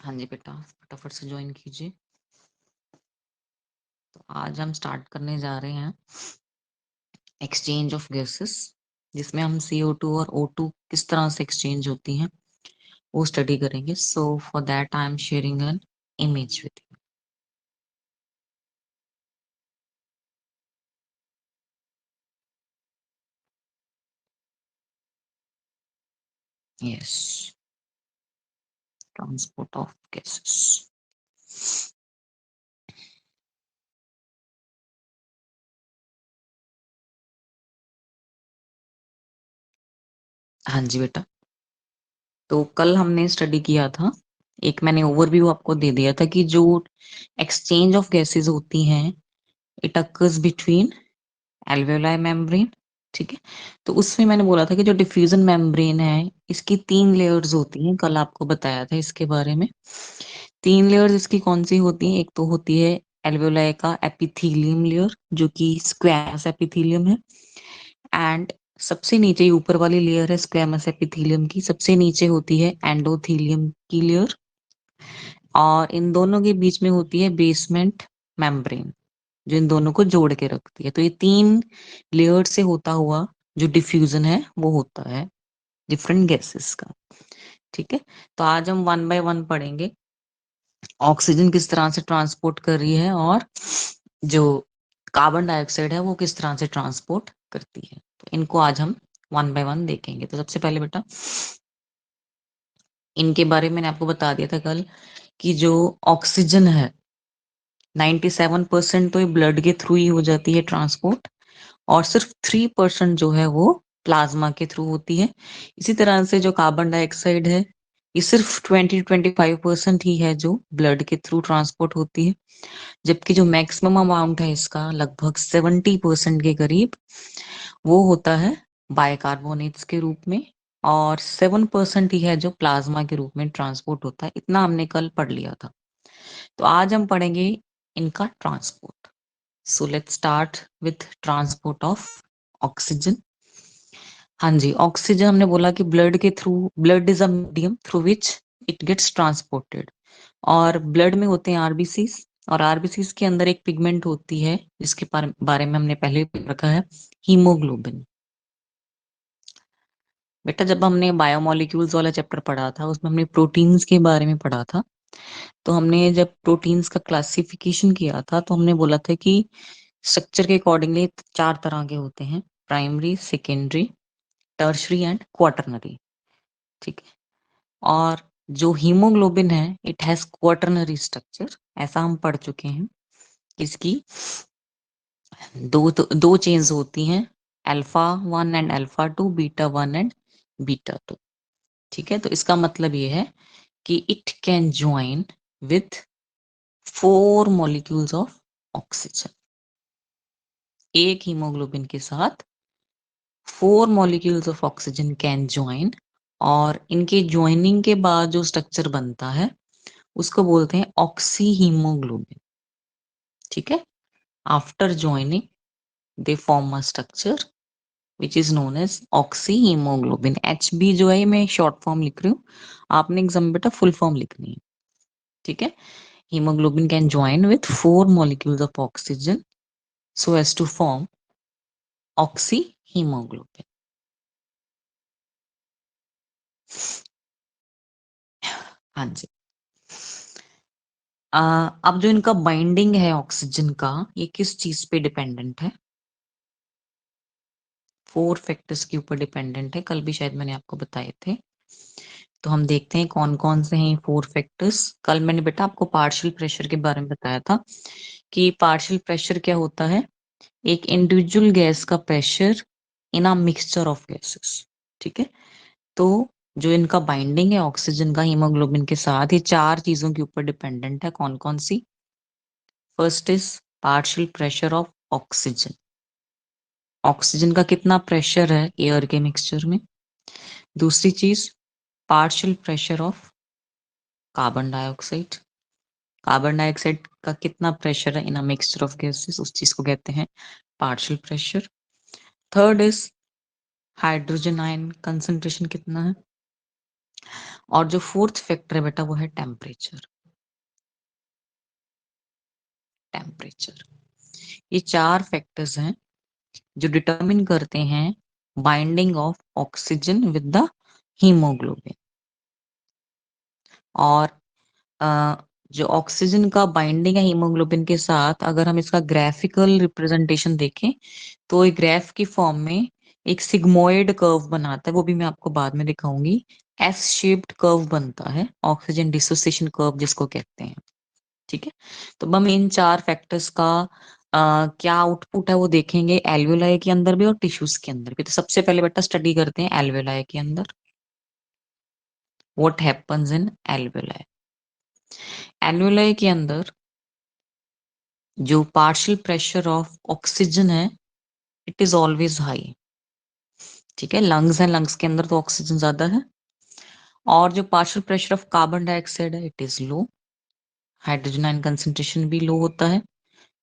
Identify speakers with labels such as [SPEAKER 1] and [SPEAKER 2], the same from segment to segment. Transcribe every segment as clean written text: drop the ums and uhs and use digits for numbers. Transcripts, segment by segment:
[SPEAKER 1] हाँ जी बेटा, फटाफट से ज्वाइन कीजिए। तो आज हम स्टार्ट करने जा रहे हैं एक्सचेंज ऑफ गैसेस, जिसमें हम CO2 और O2 किस तरह से एक्सचेंज होती हैं वो स्टडी करेंगे। So for that I am sharing an image with you. Yes, transport of gases. हाँ जी बेटा, तो कल हमने स्टडी किया था, एक मैंने ओवरव्यू आपको दे दिया था कि जो एक्सचेंज ऑफ गैसेस होती हैं it occurs between alveoli membrane. ठीक है, तो उसमें मैंने बोला था कि जो डिफ्यूजन मेम्ब्रेन है इसकी 3 लेयर्स होती हैं, कल आपको बताया था इसके बारे में। 3 लेयर्स इसकी कौन सी होती हैं? एक तो होती है एल्वेओलाई का एपिथेलियम लेयर, जो कि स्क्वैमस एपिथेलियम है, एंड सबसे नीचे ऊपर वाली लेयर है स्क्वैमस एपिथेलियम की, सबसे नीचे होती है एंडोथेलियम की लेयर, और इन दोनों के बीच में होती है बेसमेंट मेम्ब्रेन, जो इन दोनों को जोड़ के रखती है। तो ये 3 लेयर से होता हुआ जो डिफ्यूजन है वो होता है डिफरेंट गैसेस का। ठीक है, तो आज हम 1 बाय 1 पढ़ेंगे ऑक्सीजन किस तरह से ट्रांसपोर्ट कर रही है और जो कार्बन डाइऑक्साइड है वो किस तरह से ट्रांसपोर्ट करती है। तो इनको आज हम 1 बाय 1 देखेंगे। तो सबसे पहले बेटा इनके बारे में मैंने आपको बता दिया था कल कि जो ऑक्सीजन है 97% तो ये ब्लड के थ्रू ही हो जाती है ट्रांसपोर्ट, और सिर्फ 3% जो है वो प्लाज्मा के थ्रू होती है। इसी तरह से जो कार्बन डाइऑक्साइड है ये सिर्फ 20-25% ही है जो ब्लड के थ्रू ट्रांसपोर्ट होती है, जबकि जो मैक्सिमम अमाउंट है इसका लगभग 70% के करीब वो होता है बाइकार्बोनेट्स के रूप में, और 7% ही है जो प्लाज्मा के रूप में ट्रांसपोर्ट होता है। इतना हमने कल पढ़ लिया था। तो आज हम पढ़ेंगे इनका transport. So let's start with transport of oxygen. हाँ जी, ऑक्सीजन हमने बोला कि ब्लड के through, blood is a medium through which it gets transported, और ब्लड में होते हैं आरबीसीज, और आरबीसीज के अंदर एक पिगमेंट होती है जिसके बारे में हमने पहले भी रखा है, हीमोग्लोबिन। बेटा जब हमने बायोमोलिक्यूल्स वाला चैप्टर पढ़ा था उसमें हमने प्रोटीन्स के बारे में पढ़ा था। तो हमने जब प्रोटीन्स का क्लासिफिकेशन किया था तो हमने बोला था कि स्ट्रक्चर के अकॉर्डिंगली 4 तरह के होते हैं, primary, secondary, tertiary and quaternary. ठीक है, और जो हीमोग्लोबिन है इट हैज क्वाटरनरी स्ट्रक्चर, ऐसा हम पढ़ चुके हैं। इसकी दो चेन्स होती हैं, alpha 1 and alpha 2, beta 1 and beta 2। ठीक है, तो इसका मतलब ये है कि it can join with 4 molecules of oxygen. एक हीमोग्लोबिन के साथ 4 molecules of oxygen can join, और इनके ज्वाइनिंग के बाद जो स्ट्रक्चर बनता है उसको बोलते हैं ऑक्सी हीमोग्लोबिन। ठीक है, after joining they form a structure which is known as oxyhaemoglobin. HB जो है मैं शॉर्ट फॉर्म लिख रही हूँ, आपने एग्जाम बेटा फुल फॉर्म लिखनी है। ठीक है, hemoglobin can join with 4 molecules of oxygen so as to form oxyhemoglobin. हाँ जी, अब जो इनका बाइंडिंग है ऑक्सीजन का ये किस चीज पे डिपेंडेंट है? 4 फैक्टर्स के ऊपर डिपेंडेंट है, कल भी शायद मैंने आपको बताए थे। तो हम देखते हैं कौन कौन से हैं 4 फैक्टर्स। कल मैंने बेटा आपको पार्शियल प्रेशर के बारे में बताया था कि पार्शियल प्रेशर क्या होता है, एक इंडिविजुअल गैस का pressure in a mixture of gases. ठीक है, तो जो इनका बाइंडिंग है ऑक्सीजन का हीमोग्लोबिन के साथ, ये 4 चीजों के ऊपर डिपेंडेंट है। कौन कौन सी? First is partial pressure of oxygen, oxygen का कितना प्रेशर है एयर के मिक्सचर में। दूसरी चीज partial pressure of carbon dioxide, carbon dioxide का कितना प्रेशर है इन अ मिक्सचर ऑफ गैसेस, उस चीज को कहते हैं partial pressure. Third is hydrogen ion concentration कितना है, और जो फोर्थ फैक्टर है बेटा वो है टेम्परेचर। टेम्परेचर, ये 4 फैक्टर्स हैं जो डिटरमिन करते हैं binding of oxygen with the hemoglobin. और अ, जो ऑक्सीजन का बाइंडिंग है हीमोग्लोबिन के साथ, अगर हम इसका ग्राफिकल रिप्रेजेंटेशन देखें तो एक ग्राफ की फॉर्म में एक सिग्मोइड कर्व बनाता है, वो भी मैं आपको बाद में दिखाऊंगी। एस शेप्ड कर्व बनता है, ऑक्सीजन डिसोसिएशन कर्व जिसको कहते हैं। ठीक है, तो अब हम इन 4 फैक्टर्स का क्या आउटपुट है वो देखेंगे एल्वेलाई के अंदर भी और टिश्यूज के अंदर भी। तो सबसे पहले बेटा स्टडी करते हैं एल्वेलाई के अंदर। What happens in alveoli? Alveoli के अंदर जो पार्शियल प्रेशर ऑफ ऑक्सीजन है इट इज ऑलवेज हाई। ठीक है, लंग्स है, लंग्स के अंदर तो ऑक्सीजन ज्यादा है। और जो partial pressure of carbon dioxide है it is low. Hydrogen ion concentration भी लो होता है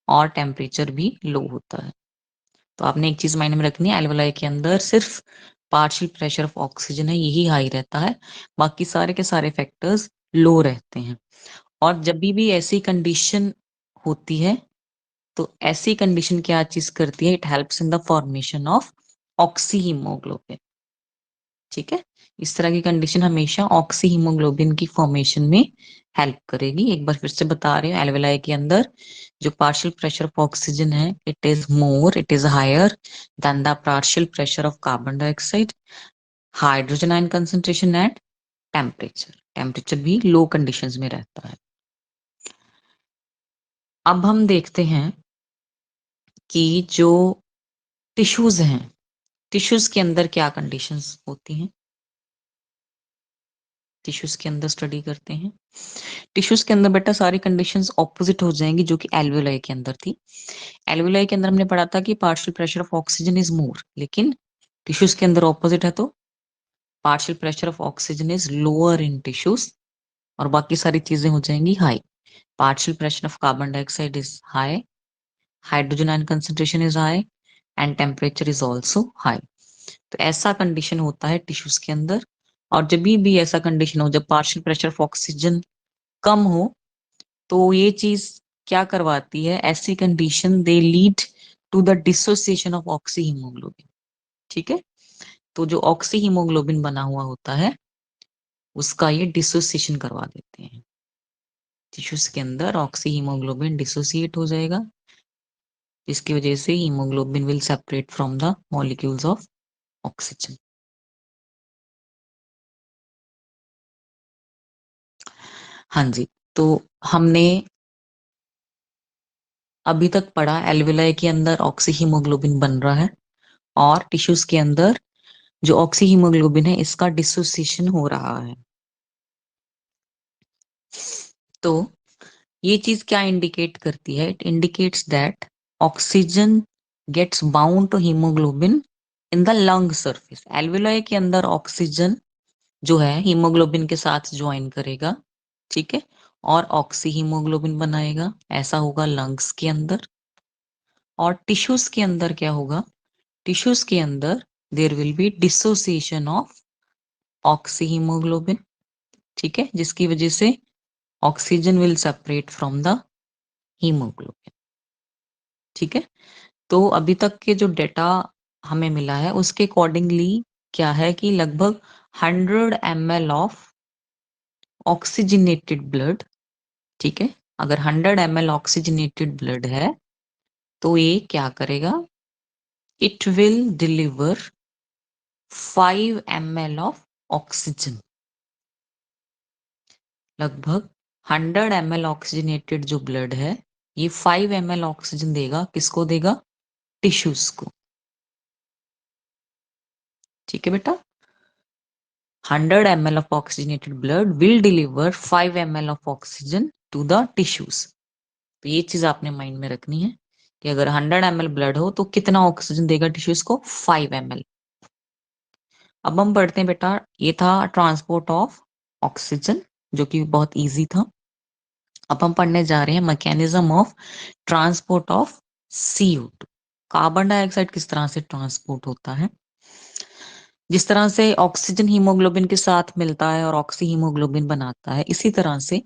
[SPEAKER 1] और टेम्परेचर भी लो होता है। तो आपने एक चीज माइंड में रखनी है, एल्वेलाई के अंदर सिर्फ पार्शियल प्रेशर ऑफ ऑक्सीजन है यही हाई रहता है, बाकी सारे के सारे फैक्टर्स लो रहते हैं। और जब भी ऐसी कंडीशन होती है तो ऐसी कंडीशन क्या चीज करती है, it helps in the formation of oxyhaemoglobin. ठीक है, इस तरह की कंडीशन हमेशा ऑक्सी हीमोग्लोबिन की फॉर्मेशन में हेल्प करेगी। एक बार फिर से बता रहे हैं, एल्वेलाई के अंदर जो पार्शियल प्रेशर ऑफ ऑक्सीजन है it is higher than the partial pressure of carbon dioxide, hydrogen ion concentration at temperature. Temperature भी लो कंडीशंस में रहता है। अब हम देखते हैं कि जो टिश्यूज हैं, टिश्यूज के अंदर क्या कंडीशंस होती हैं। टिश्यूज के अंदर स्टडी करते हैं। टिश्यूज के अंदर बेटा सारी कंडीशंस ऑपोजिट हो जाएंगी जो कि एल्वेलाई के अंदर थी। एल्वेलाई के अंदर हमने पढ़ा था कि partial pressure of oxygen is more, लेकिन टिश्यूज के अंदर ऑपोजिट है, तो partial pressure of oxygen is lower in tissues और बाकी सारी चीजें हो जाएंगी high. Partial pressure of carbon dioxide is high, hydrogen ion concentration is high and temperature is also high. तो ऐसा कंडीशन होता है टिश्यूज के अंदर। और जब भी ऐसा कंडीशन हो, जब पार्शियल प्रेशर ऑफ ऑक्सीजन कम हो, तो ये चीज क्या करवाती है, ऐसी condition they lead to the dissociation of oxyhaemoglobin. ठीक है, तो जो ऑक्सी हीमोग्लोबिन बना हुआ होता है उसका ये डिसोसिएशन करवा देते हैं। टिश्यूज के अंदर ऑक्सी हीमोग्लोबिन डिसोसिएट हो जाएगा, जिसकी वजह से haemoglobin will separate from the molecules of oxygen. हाँ जी, तो हमने अभी तक पढ़ा एल्वेलाई के अंदर ऑक्सी हीमोग्लोबिन बन रहा है और टिश्यूज के अंदर जो ऑक्सी हीमोग्लोबिन है इसका डिसोसिएशन हो रहा है। तो ये चीज क्या इंडिकेट करती है, it indicates that oxygen gets bound to haemoglobin in the lung surface. Alveoli के अंदर ऑक्सीजन जो है हीमोग्लोबिन के साथ ज्वाइन करेगा, ठीक है, और ऑक्सी हीमोग्लोबिन बनाएगा, ऐसा होगा लंग्स के अंदर। और टिश्यूज के अंदर क्या होगा, टिश्यूज के अंदर there will be dissociation of oxyhaemoglobin. ठीक है, जिसकी वजह से oxygen will separate from the haemoglobin. ठीक है, तो अभी तक के जो डेटा हमें मिला है उसके अकॉर्डिंगली क्या है कि लगभग 100 ml ऑफ ऑक्सीजनेटेड ब्लड, ठीक है, अगर 100 ml ऑक्सीजनेटेड ब्लड है तो ये क्या करेगा, it will deliver 5 ml of oxygen. लगभग 100 ml ऑक्सीजनेटेड जो ब्लड है ये 5 ml ऑक्सीजन देगा, किसको देगा, टिश्यूज को। ठीक है बेटा, 100 ml of oxygenated blood will deliver 5 ml of oxygen to the tissues। तो ये चीज आपने माइंड में रखनी है कि अगर 100 ml ब्लड हो तो कितना ऑक्सीजन देगा टिश्यूज को, 5 ml। अब हम पढ़ते हैं बेटा, ये था ट्रांसपोर्ट ऑफ ऑक्सीजन जो कि बहुत इजी था। अब हम पढ़ने जा रहे हैं mechanism of transport of CO2। Carbon dioxide किस तरह से ट्रांसपोर्ट होता है। जिस तरह से ऑक्सीजन हीमोग्लोबिन के साथ मिलता है और ऑक्सी हीमोग्लोबिन बनाता है, इसी तरह से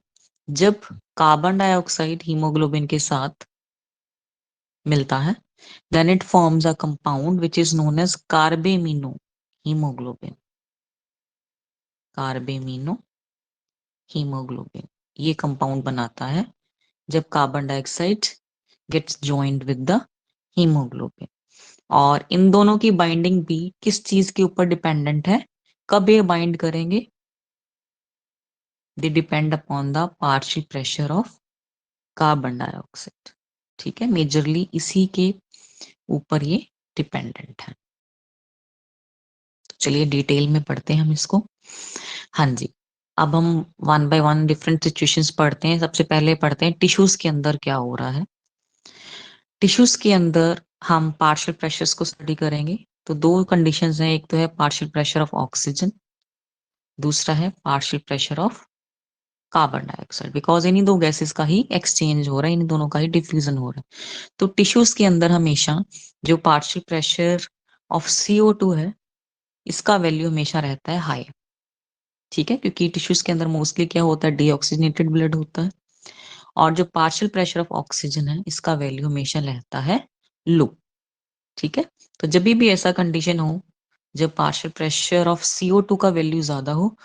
[SPEAKER 1] जब कार्बन डाइऑक्साइड हीमोग्लोबिन के साथ मिलता है, then it forms a compound which is known as carbamino hemoglobin. Carbamino hemoglobin ये कंपाउंड बनाता है जब carbon dioxide gets joined with the hemoglobin. और इन दोनों की बाइंडिंग भी किस चीज के ऊपर डिपेंडेंट है, कब ये बाइंड करेंगे? They depend upon the partial pressure of carbon dioxide. ठीक है, मेजरली इसी के ऊपर ये डिपेंडेंट है। तो चलिए डिटेल में पढ़ते हैं हम इसको। हाँ जी, अब हम one by one different situations पढ़ते हैं। सबसे पहले पढ़ते हैं टिश्यूज के अंदर क्या हो रहा है। टिश्यूज के अंदर हम पार्शियल प्रेशर्स को स्टडी करेंगे। तो दो कंडीशंस हैं, एक तो है पार्शियल प्रेशर ऑफ ऑक्सीजन, दूसरा है partial pressure of carbon dioxide. Because इन्हीं दो गैसेस का ही एक्सचेंज हो रहा है, इन्हीं दोनों का ही डिफ्यूजन हो रहा है। तो टिश्यूज के अंदर हमेशा जो पार्शियल प्रेशर ऑफ CO2 है, इसका वैल्यू हमेशा रहता है हाई। ठीक है, क्योंकि टिश्यूज के अंदर मोस्टली क्या होता है, डीऑक्सीजनेटेड ब्लड होता है। और जो पार्शियल प्रेशर ऑफ ऑक्सीजन है, इसका वैल्यू हमेशा रहता है लो। ठीक है, तो जब भी ऐसा कंडीशन हो जब पार्शियल प्रेशर ऑफ CO2 का वैल्यू ज्यादा हो,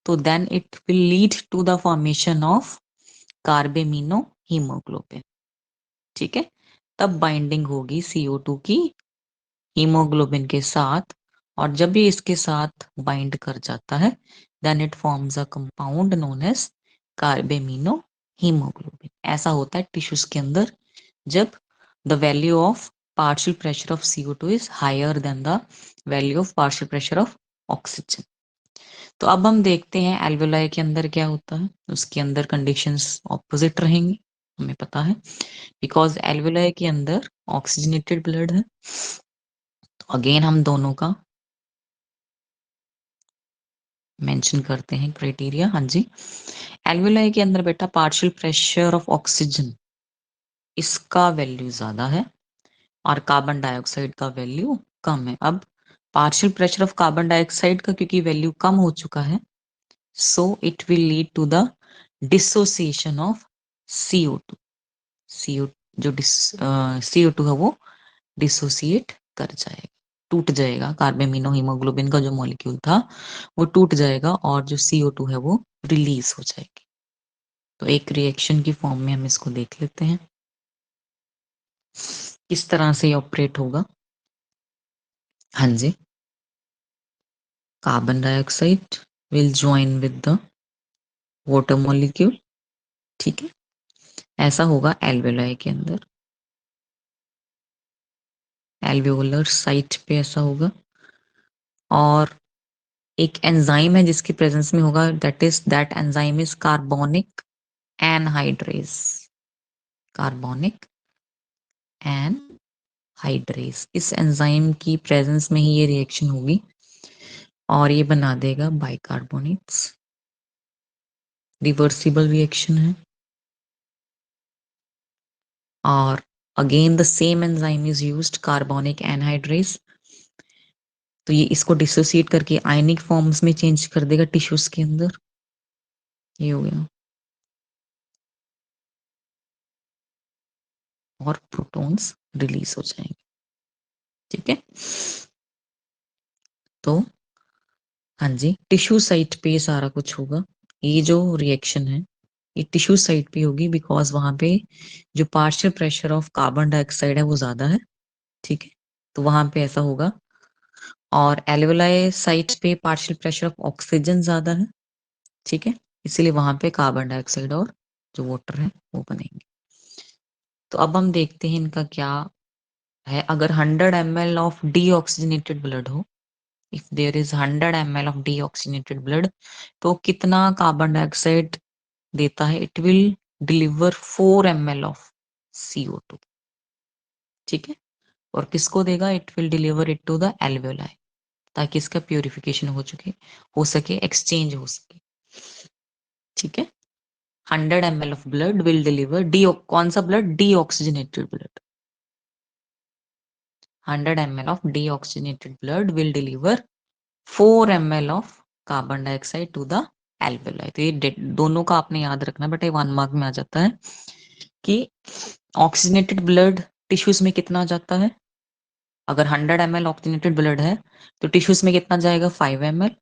[SPEAKER 1] तो then it will lead to the formation of carbamino hemoglobin. ठीक है, तब बाइंडिंग होगी CO2 की हीमोग्लोबिन के साथ, और जब भी इसके साथ बाइंड कर जाता है, then it forms a compound known as carbamino hemoglobin. ऐसा होता है टिश्यूज के अंदर जब the value of partial pressure of CO2 is higher than the value of partial pressure of oxygen. तो अब हम देखते हैं एल्वेलाई के अंदर क्या होता है। उसके अंदर कंडीशंस ऑपोजिट रहेंगी, हमें पता है, बिकॉज एल्वेलाई के अंदर ऑक्सीजनेटेड ब्लड है। तो अगेन हम दोनों का मेंशन करते हैं क्राइटेरिया। हाँ जी, एल्वेलाई के अंदर बेटा पार्शियल प्रेशर ऑफ ऑक्सीजन इसका वैल्यू ज्यादा है और कार्बन डाइऑक्साइड का वैल्यू कम है। अब partial pressure of carbon dioxide का क्योंकि वैल्यू कम हो चुका है, so it will lead to the dissociation of CO2। CO जो CO2 है वो डिसोसिएट कर जाएगा, टूट जाएगा। कार्बेमिनो हीमोग्लोबिन का जो मॉलिक्यूल था वो टूट जाएगा और जो CO2 है वो रिलीज हो जाएगी। तो एक रिएक्शन की फॉर्म में हम इसको देख लेते हैं किस तरह से ऑपरेट होगा। हाँ जी, carbon dioxide will join with the water molecule. ठीक है, ऐसा होगा एल्वेलाई के अंदर, एल्वेओलर साइट पे ऐसा होगा। और एक एंजाइम है जिसकी प्रेजेंस में होगा, that enzyme is carbonic anhydrase. Carbonic anhydrase, इस एंजाइम की प्रेजेंस में ही ये रिएक्शन होगी और ये बना देगा बाइकार्बोनेट्स। रिवर्सिबल रिएक्शन है। और again the same enzyme is used, carbonic anhydrase. तो ये इसको डिसोसिएट करके आयनिक फॉर्म्स में चेंज कर देगा टिश्यूज के अंदर। ये हो गया, और प्रोटॉन्स रिलीज हो जाएंगे। ठीक है, तो हाँ जी, टिश्यू साइट पे ये सारा कुछ होगा। ये जो रिएक्शन है ये टिश्यू साइट पे होगी, बिकॉज वहां पे जो partial pressure of carbon dioxide है वो ज्यादा है। ठीक है, तो वहां पे ऐसा होगा। और एल्वेलाई साइट पे पार्शियल प्रेशर ऑफ ऑक्सीजन ज्यादा है। ठीक है, इसीलिए वहां पे कार्बन डाइऑक्साइड और जो वाटर है वो बनेंगे। तो अब हम देखते हैं इनका क्या है। अगर 100 ml ऑफ डीऑक्सीजनेटेड ब्लड हो, if there is 100 ml of deoxygenated blood, तो कितना कार्बन डाइऑक्साइड देता है? It will deliver 4 ml of CO2। ठीक है, और किसको देगा? It will deliver it to the alveoli, ताकि इसका प्यूरिफिकेशन हो सके, एक्सचेंज हो सके। ठीक है, 100 ml of blood will deliver कौन सा blood? Deoxygenated blood. 100 ml of deoxygenated blood will deliver 4 ml of carbon dioxide to the alveoli. तो ये दोनों का आपने याद रखना बेटा, 1 मार्क में आ जाता है कि ऑक्सीजनेटेड ब्लड टिश्यूज में कितना जाता है। अगर 100 ml ऑक्सीजनेटेड ब्लड है तो टिश्यूज में कितना जाएगा, 5 ml।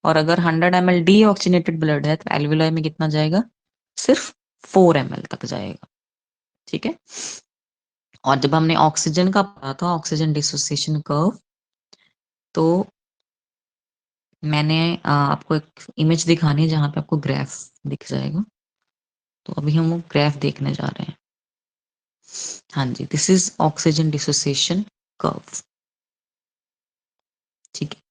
[SPEAKER 1] और अगर 100 ml डी ऑक्सीजनेटेड ब्लड है तो एल्वेलाई में कितना जाएगा, सिर्फ 4 ml तक जाएगा। ठीक है। और जब हमने ऑक्सीजन का पढ़ा था, ऑक्सीजन डिसोसिएशन कर्व, तो मैंने आपको एक इमेज दिखानी है जहां पे आपको ग्राफ दिख जाएगा। तो अभी हम वो ग्राफ देखने जा रहे हैं। हाँ जी, this is oxygen dissociation curve. ठीक है।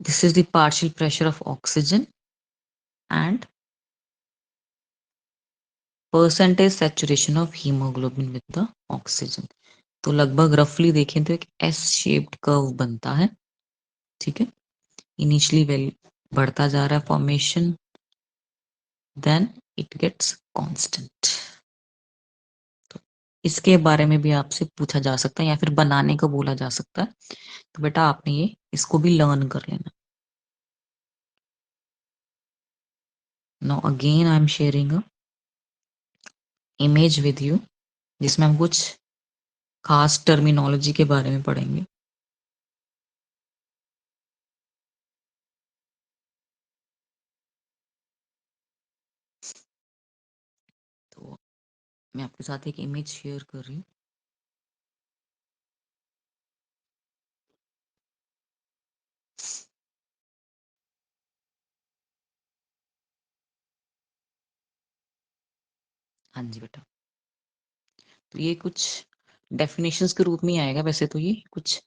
[SPEAKER 1] This is the partial pressure of oxygen and percentage saturation of hemoglobin with the oxygen. तो लगभग रफली देखें तो एक एस शेप्ड कर्व बनता है। ठीक है। इनिशियली वैल्यू बढ़ता जा रहा है formation, then it gets constant. तो इसके बारे में भी आपसे पूछा जा सकता है या फिर बनाने को बोला जा सकता है। तो बेटा आपने ये इसको भी लर्न कर लेना। Now again I am sharing a image with you, जिसमें हम कुछ खास टर्मिनोलॉजी के बारे में पढ़ेंगे। तो मैं आपके साथ एक इमेज शेयर कर रही हूँ। हाँ जी बेटा, तो ये कुछ डेफिनेशंस के रूप में ही आएगा। वैसे तो ये कुछ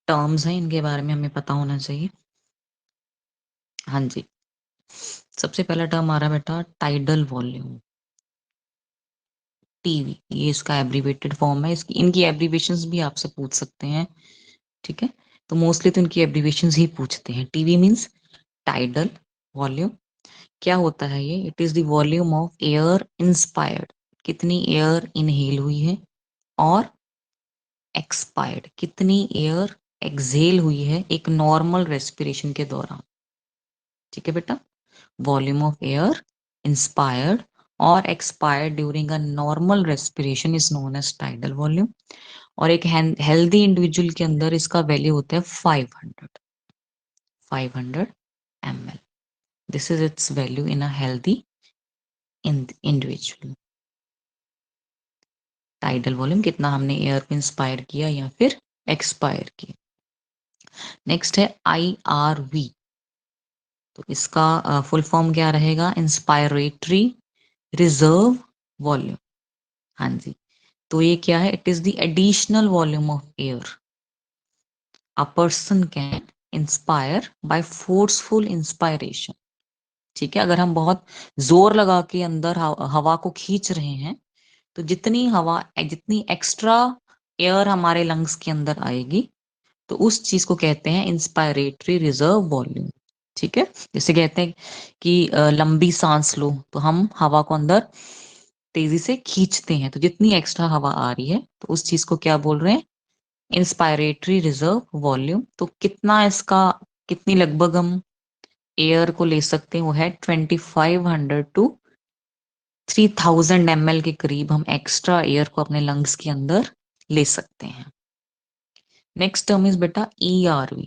[SPEAKER 1] टर्म्स हैं, इनके बारे में हमें पता होना चाहिए। हाँ जी, सबसे पहला टर्म आ रहा है बेटा टाइडल वॉल्यूम, टीवी। ये इसका एब्रीवेटेड फॉर्म है। इसकी इनकी एब्रीवेशंस भी आपसे पूछ सकते हैं। ठीक है। तो मोस्टली तो इनकी एब्रीवेशंस ही पूछते हैं। TV means tidal volume. क्या होता है ये, it is the volume of air inspired, कितनी एयर इनहेल हुई है, और एक्सपायर्ड, कितनी एयर एक्सहेल हुई है एक नॉर्मल रेस्पिरेशन के दौरान। ठीक है बेटा, वॉल्यूम ऑफ एयर इंस्पायर्ड और expired during a normal respiration is known as tidal volume. और एक हेल्दी इंडिविजुअल के अंदर इसका वैल्यू होता है 500 ml। This is it's value in a healthy individual. Tidal volume कितना हमने एयर को इंस्पायर किया या फिर एक्सपायर किया। नेक्स्ट है IRV। तो इसका फुल फॉर्म क्या रहेगा, इंस्पायरेटरी रिजर्व वॉल्यूम। हाँ जी, तो ये क्या है, it is the additional volume of air a person can inspire by forceful inspiration. ठीक है, अगर हम बहुत जोर लगा के अंदर हवा को खींच रहे हैं, तो जितनी हवा, जितनी एक्स्ट्रा एयर हमारे लंग्स के अंदर आएगी, तो उस चीज को कहते हैं इंस्पायरेटरी रिजर्व वॉल्यूम। ठीक है। जैसे कहते हैं कि लंबी सांस लो, तो हम हवा को अंदर तेजी से खींचते हैं, तो जितनी एक्स्ट्रा हवा आ रही है, तो उस चीज को क्या बोल रहे हैं, इंस्पायरेटरी रिजर्व वॉल्यूम। तो कितना इसका, कितनी लगभग हम एयर को ले सकते हैं, वो है 2500 टू 3000 ml के करीब हम एक्स्ट्रा एयर को अपने लंग्स के अंदर ले सकते हैं। नेक्स्ट टर्म इज बेटा ERV।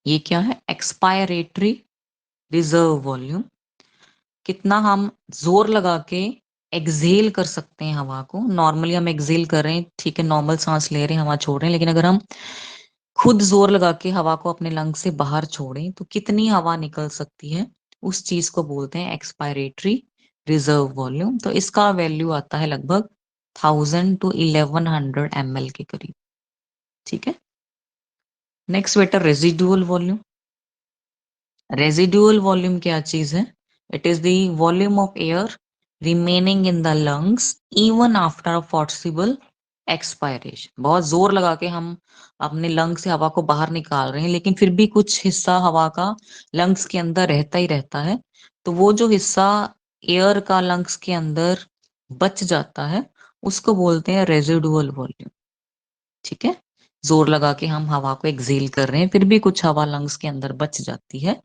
[SPEAKER 1] ये क्या है, एक्सपायरेटरी रिजर्व वॉल्यूम। कितना हम जोर लगा के एक्सहेल कर सकते हैं हवा को। नॉर्मली हम एक्सहेल कर रहे हैं, ठीक है, नॉर्मल सांस ले रहे हैं, हवा छोड़ रहे हैं, लेकिन अगर हम खुद जोर लगा के हवा को अपने लंग से बाहर छोड़ें, तो कितनी हवा निकल सकती है, उस चीज को बोलते हैं एक्सपायरेटरी रिजर्व वॉल्यूम। तो इसका वैल्यू आता है लगभग 1000 टू 1100 ml के करीब। ठीक है। नेक्स्ट बेटा रेजिडुअल वॉल्यूम। रेजिडुअल वॉल्यूम क्या चीज है, it is the volume of air remaining in the lungs even after possible expiration. बहुत जोर लगा के हम अपने लंग से हवा को बाहर निकाल रहे हैं, लेकिन फिर भी कुछ हिस्सा हवा का लंग्स के अंदर रहता ही रहता है। तो वो जो हिस्सा एयर का लंग्स के अंदर बच जाता है, उसको बोलते हैं रेजिडुअल वॉल्यूम। ठीक है। जोर लगा के हम हवा को एक्सेल कर रहे हैं, फिर भी कुछ हवा लंग्स के अंदर बच जाती है,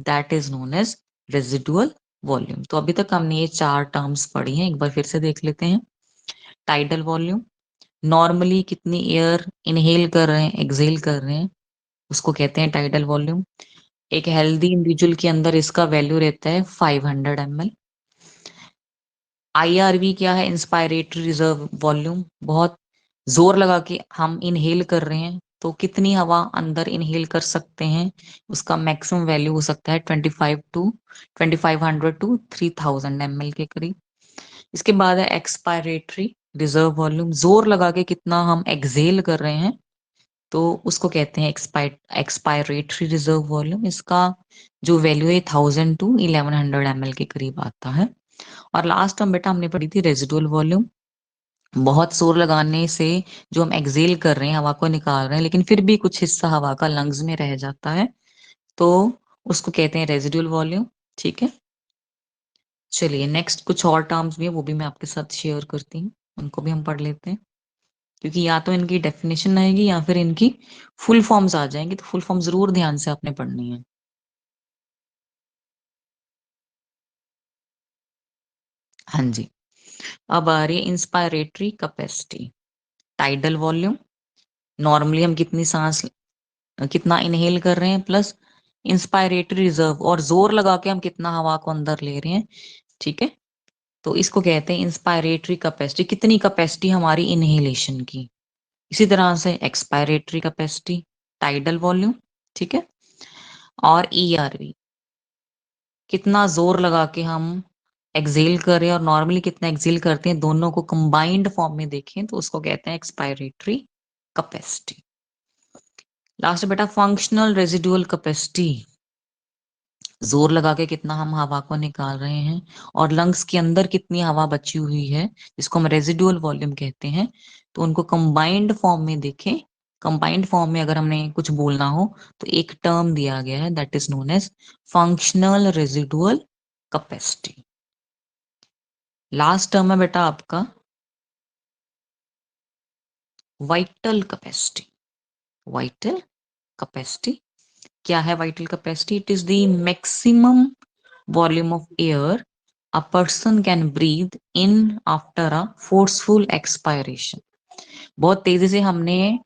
[SPEAKER 1] that is known as residual volume. तो अभी तक हमने ये 4 टर्म्स पढ़ी हैं, एक बार फिर से देख लेते हैं। टाइडल वॉल्यूम, नॉर्मली कितनी एयर इनहेल कर रहे हैं, एक्सेल कर रहे हैं, उसको कहते हैं टाइडल वॉल्यूम। एक हेल्दी इंडिविजुअल के अंदर इसका वैल्यू रहता है 500 ml। आईआरवी क्या है? Inspiratory reserve volume. बहुत जोर लगा के हम इनहेल कर रहे हैं तो कितनी हवा अंदर इनहेल कर सकते हैं, उसका मैक्सिमम वैल्यू हो सकता है 2500 टू 3000 ml के करीब। इसके बाद है एक्सपायरेटरी रिजर्व वॉल्यूम, जोर लगा के कितना हम एक्सेल कर रहे हैं तो उसको कहते हैं एक्सपायरेटरी रिजर्व वॉल्यूम। इसका जो वैल्यू है 1000 टू 1100 ml के करीब आता है। और लास्ट टर्म बेटा हमने पढ़ी थी रेजिडुअल वॉल्यूम। बहुत जोर लगाने से जो हम एक्सेल कर रहे हैं, हवा को निकाल रहे हैं, लेकिन फिर भी कुछ हिस्सा हवा का लंग्स में रह जाता है, तो उसको कहते हैं रेजिडुअल वॉल्यूम। ठीक है, चलिए नेक्स्ट कुछ और टर्म्स भी है, वो भी मैं आपके साथ शेयर करती हूँ, उनको भी हम पढ़ लेते हैं, क्योंकि या तो इनकी डेफिनेशन आएगी या फिर इनकी फुल फॉर्म्स आ जाएंगी, तो फुल फॉर्म जरूर ध्यान से आपने पढ़नी है। हाँ जी, अब आ रही है inspiratory capacity. Tidal volume, normally हम कितनी सांस, कितना इनहेल कर रहे हैं, प्लस इंस्पायरेटरी रिजर्व, और जोर लगा के हम कितना हवा को अंदर ले रहे हैं। ठीक है, तो इसको कहते हैं इंस्पायरेटरी कैपेसिटी, कितनी कैपेसिटी हमारी इनहेलेशन की। इसी तरह से एक्सपायरेटरी कैपेसिटी, टाइडल वॉल्यूम। ठीक है, और ईआरवी, कितना जोर लगा के हम एक्सेल कर रहे हैं और नॉर्मली कितना एक्सेल करते हैं, दोनों को कंबाइंड फॉर्म में देखें तो उसको कहते हैं एक्सपायरेटरी कैपेसिटी। लास्ट बेटा फंक्शनल रेजिडुअल कैपेसिटी, जोर लगा के कितना हम हवा को निकाल रहे हैं और लंग्स के अंदर कितनी हवा बची हुई है, जिसको हम रेजिडुअल वॉल्यूम कहते हैं। तो उनको कंबाइंड फॉर्म में देखें। कंबाइंड फॉर्म में अगर हमने कुछ बोलना हो तो एक टर्म दिया गया है, that is known as functional residual capacity. Last term है बेटा आपका वाइटल कैपेसिटी। वाइटल कैपेसिटी क्या है? Vital capacity, it is the maximum volume of air a person can breathe in after a forceful expiration। बहुत तेजी से हमने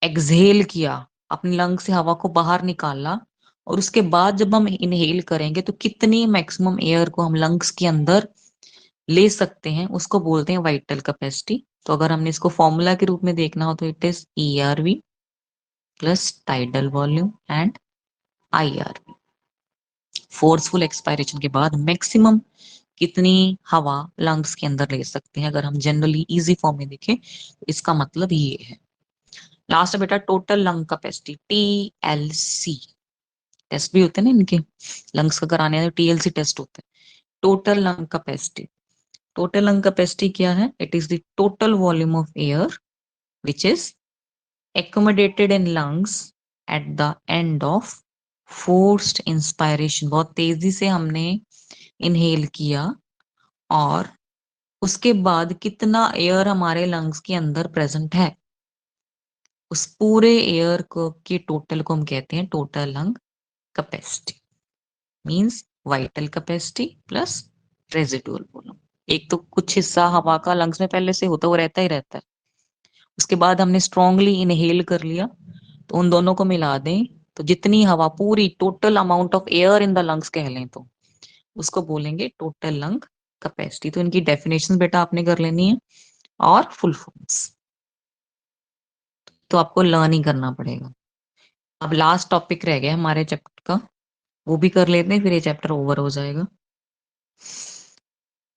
[SPEAKER 1] exhale किया, अपने लंग से हवा को बाहर निकाला, और उसके बाद जब हम इनहेल करेंगे तो कितनी मैक्सिमम एयर को हम लंग्स के अंदर ले सकते हैं, उसको बोलते हैं वाइटल कैपेसिटी। तो अगर हमने इसको फॉर्मूला के रूप में देखना हो तो it is ERV plus tidal volume and IRV. Forceful expiration के बाद मैक्सिमम कितनी हवा लंग्स के अंदर ले सकते हैं, अगर हम जनरली इजी फॉर्म में देखें तो इसका मतलब ये है। लास्ट बेटा total lung capacity, TLC. Test भी होते हैं ना इनके, लंग्स का कराने हैं तो टीएलसी टेस्ट होते हैं। Total lung capacity, total lung capacity क्या है? It is the total volume of air which is accommodated in lungs at the end of forced inspiration। बहुत तेजी से हमने इनहेल किया और उसके बाद कितना एयर हमारे लंग्स के अंदर प्रेजेंट है, उस पूरे एयर को के टोटल को हम कहते हैं total lung capacity. Means vital capacity plus residual volume. एक तो कुछ हिस्सा हवा का लंग्स में पहले से होता, वो रहता ही रहता है, उसके बाद हमने स्ट्रांगली इनहेल कर लिया, तो उन दोनों को मिला दें तो जितनी हवा, पूरी total amount of air in the lungs कह लें तो उसको बोलेंगे टोटल लंग कैपेसिटी। तो इनकी डेफिनेशन बेटा आपने कर लेनी है और फुल फॉर्म्स तो आपको लर्न ही करना पड़ेगा। अब लास्ट टॉपिक रह गया हमारे चैप्टर का, वो भी कर लेते हैं, फिर ये चैप्टर ओवर हो जाएगा।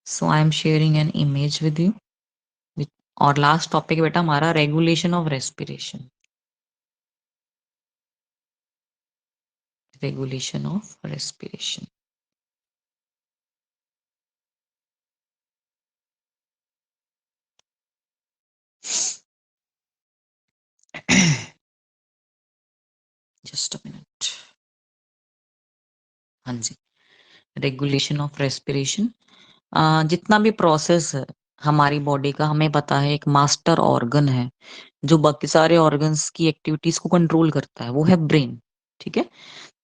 [SPEAKER 1] So I am sharing an image with you. और लास्ट टॉपिक बेटा हमारा regulation of respiration. Regulation of respiration. Just a minute. हाँ जी, रेगुलेशन ऑफ रेस्पिरेशन। जितना भी प्रोसेस है हमारी बॉडी का, हमें पता है एक मास्टर ऑर्गन है जो बाकी सारे ऑर्गन्स की एक्टिविटीज को कंट्रोल करता है वो है ब्रेन। ठीक है,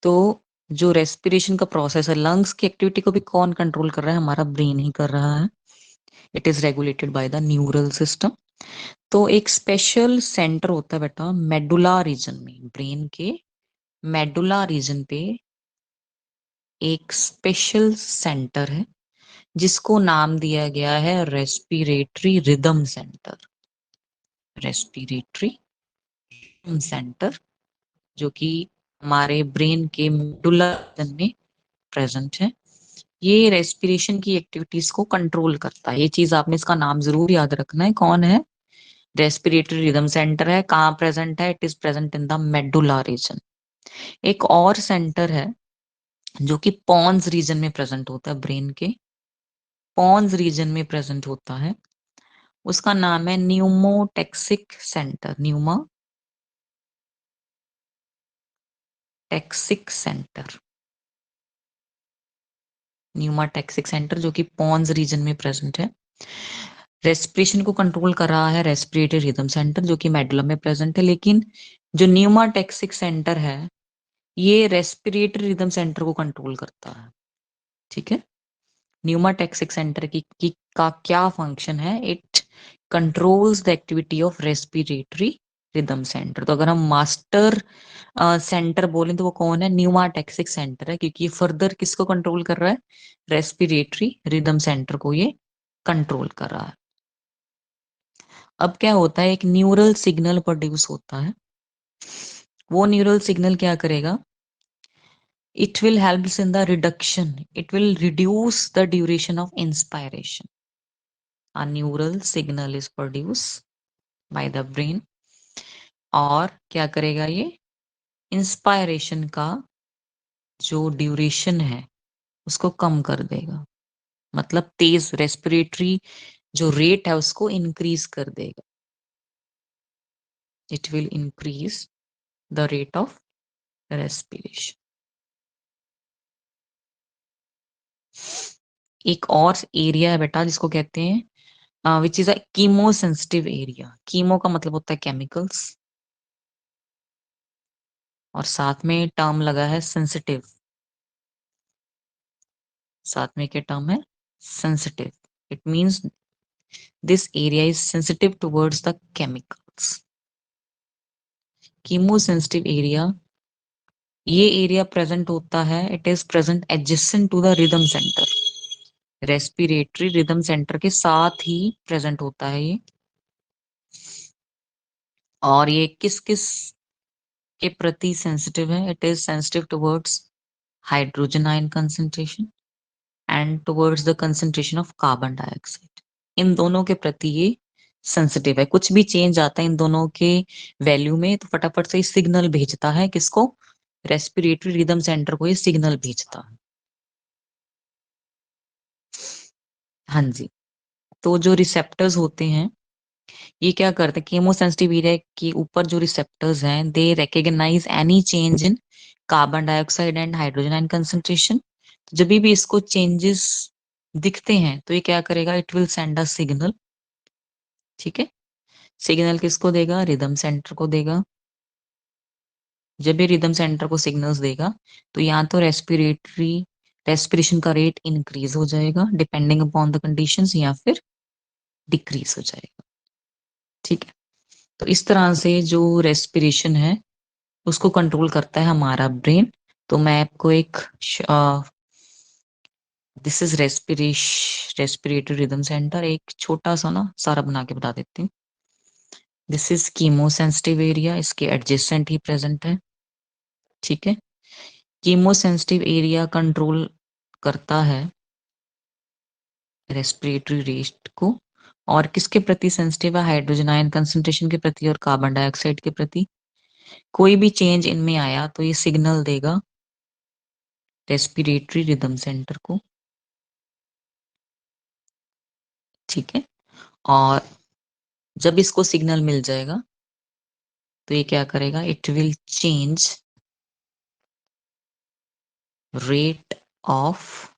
[SPEAKER 1] तो जो रेस्पिरेशन का प्रोसेस है, लंग्स की एक्टिविटी को भी कौन कंट्रोल कर रहा है? हमारा ब्रेन ही कर रहा है। It is regulated by the neural system. तो एक स्पेशल सेंटर होता है बेटा मेडुला रीजन में, ब्रेन के मेडुला रीजन पे एक स्पेशल सेंटर है जिसको नाम दिया गया है respiratory rhythm centre. Respiratory centre जो कि हमारे ब्रेन के मेडुला रीजन में प्रेजेंट है। ये रेस्पिरेशन की एक्टिविटीज को कंट्रोल करता है। ये चीज आपने इसका नाम जरूर याद रखना है, कौन है? रेस्पिरेटरी रिदम सेंटर है। कहाँ प्रेजेंट है? It is present in the medulla reason. एक और सेंटर है जो कि पॉन्स रीजन में प्रेजेंट होता है, ब्रेन के पॉन्स रीजन में प्रेजेंट होता है। उसका नाम है न्यूमोटेक्सिक सेंटर। न्यूमाटेक्सिक सेंटर। न्यूमाटेक्सिक सेंटर जो कि पॉन्स रीजन में प्रेजेंट है। रेस्पिरेशन को कंट्रोल कर रहा है रेस्पिरेटरी रिदम सेंटर जो कि मेडुलम में प्रेजेंट है। लेकिन जो न्यूमाटेक्सिक सेंटर है ये रेस्पिरेटरी रिदम सेंटर को कंट्रोल करता है। ठीक है, न्यूमाटेक्सिक सेंटर का क्या फंक्शन है? It controls the activity of respiratory rhythm centre. तो अगर हम मास्टर सेंटर बोलें तो वो कौन है? न्यूमाटेक्सिक सेंटर है, क्योंकि ये फर्दर किसको कंट्रोल कर रहा है? रेस्पिरेटरी रिदम सेंटर को ये कंट्रोल कर रहा है। अब क्या होता है, एक न्यूरल सिग्नल प्रोड्यूस होता है। वो न्यूरल सिग्नल क्या करेगा? It will help in the reduction, it will reduce the duration of inspiration. A neural signal is produced by the brain और क्या करेगा ये? इंस्पायरेशन का जो ड्यूरेशन है उसको कम कर देगा। मतलब तेज रेस्पिरेटरी जो रेट है उसको इंक्रीज कर देगा। It will increase the rate of respiration. एक और एरिया है बेटा जिसको कहते हैं which is a chemo sensitive area. Chemo का मतलब होता है केमिकल्स और साथ में टर्म लगा है सेंसिटिव। साथ में क्या टर्म है? Sensitive. It means this area is sensitive towards the chemicals. Chemosensitive area, ये एरिया प्रेजेंट होता है, it is present adjacent to the rhythm centre. Respiratory rhythm centre के साथ ही प्रेजेंट होता है ये। और ये किस किस के प्रति सेंसिटिव है? It is sensitive towards hydrogen ion concentration and towards the concentration of carbon dioxide. इन दोनों के प्रति ये सेंसिटिव है। कुछ भी चेंज आता है इन दोनों के वैल्यू में तो फटाफट से सिग्नल भेजता है। किसको? रेस्पिरेटरी रिदम सेंटर को ये सिग्नल भेजता है। हाँ जी, तो जो रिसेप्टर्स होते हैं ये क्या करते हैं? कीमोसेंसिटिव एरिया के ऊपर जो रिसेप्टर्स हैं they recognise any change in carbon dioxide and hydrogen ion concentration. जब भी इसको चेंजेस दिखते हैं तो ये क्या करेगा? It will send a signal. ठीक है, सिग्नल किसको देगा? रिदम सेंटर को देगा। जब भी रिदम सेंटर को सिग्नल्स देगा तो या तो रेस्पिरेशन का रेट इंक्रीज हो जाएगा डिपेंडिंग अपॉन द कंडीशंस, या फिर डिक्रीज हो जाएगा। ठीक है, तो इस तरह से जो रेस्पिरेशन है उसको कंट्रोल करता है हमारा ब्रेन। तो मैं आपको एक this is respiratory rhythm centre एक छोटा सा ना सारा बना के बता देती हूँ। दिस इज कीमोसेंसिटिव एरिया, इसके एडजेसेंट ही प्रेजेंट है। ठीक है, कीमोसेंसिटिव एरिया कंट्रोल करता है रेस्पिरेटरी रेट को। और किसके प्रति सेंसिटिव है? हाइड्रोजन आयन कंसंट्रेशन के प्रति और कार्बन डाइऑक्साइड के प्रति। कोई भी चेंज इनमें आया तो ये सिग्नल देगा रेस्पिरेटरी रिदम सेंटर को। ठीक है, और जब इसको सिग्नल मिल जाएगा तो ये क्या करेगा? It will change rate of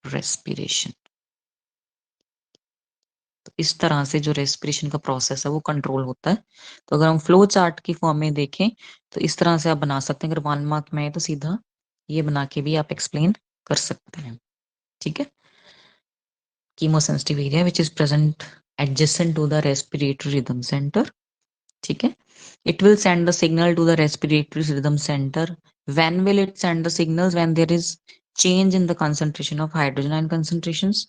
[SPEAKER 1] respiration. इस तरह से जो रेस्पिरेशन का प्रोसेस है वो कंट्रोल होता है। तो अगर हम फ्लो चार्ट की फॉर्म में देखें तो इस तरह से आप बना सकते हैं। अगर 1 मार्क में है तो सीधा ये बना के भी आप एक्सप्लेन कर सकते हैं। ठीक है? Chemosensitive area which is present adjacent to the respiratory rhythm centre. ठीक है? It will send the signal to the respiratory rhythm center. When will it send the signals? When there is change in the concentration of hydrogen ion concentrations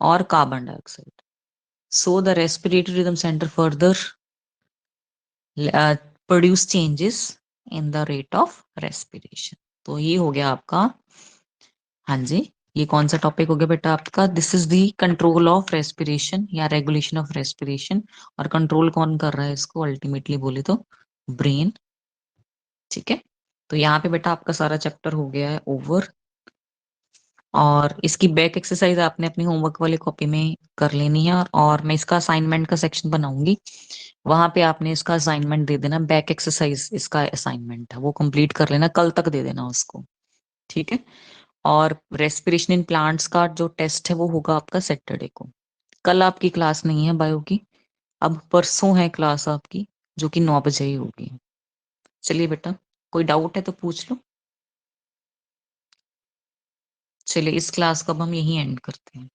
[SPEAKER 1] or carbon dioxide. So the respiratory rhythm center further uh, produce changes in the rate of respiration. तो ये हो गया आपका, हाँ जी, ये कौन सा topic हो गया बेटा आपका? This is the control of respiration या रेगुलेशन ऑफ रेस्पिरेशन। और कंट्रोल कौन कर रहा है इसको? अल्टीमेटली बोले तो ब्रेन। ठीक है? तो यहाँ पे बेटा आपका सारा चैप्टर हो गया है ओवर। और इसकी बैक एक्सरसाइज आपने अपनी होमवर्क वाली कॉपी में कर लेनी है, और मैं इसका असाइनमेंट का सेक्शन बनाऊंगी, वहां पे आपने इसका असाइनमेंट दे देना। बैक एक्सरसाइज इसका असाइनमेंट है, वो कंप्लीट कर लेना, कल तक दे देना उसको। ठीक है? और रेस्पिरेशन इन प्लांट्स का जो टेस्ट है वो होगा आपका सैटरडे को। कल आपकी क्लास नहीं है बायो की, अब परसों है क्लास आपकी, जो कि 9 बजे ही होगी। चलिए बेटा, कोई डाउट है तो पूछ लो। चलिए इस क्लास को अब हम यहीं एंड करते हैं।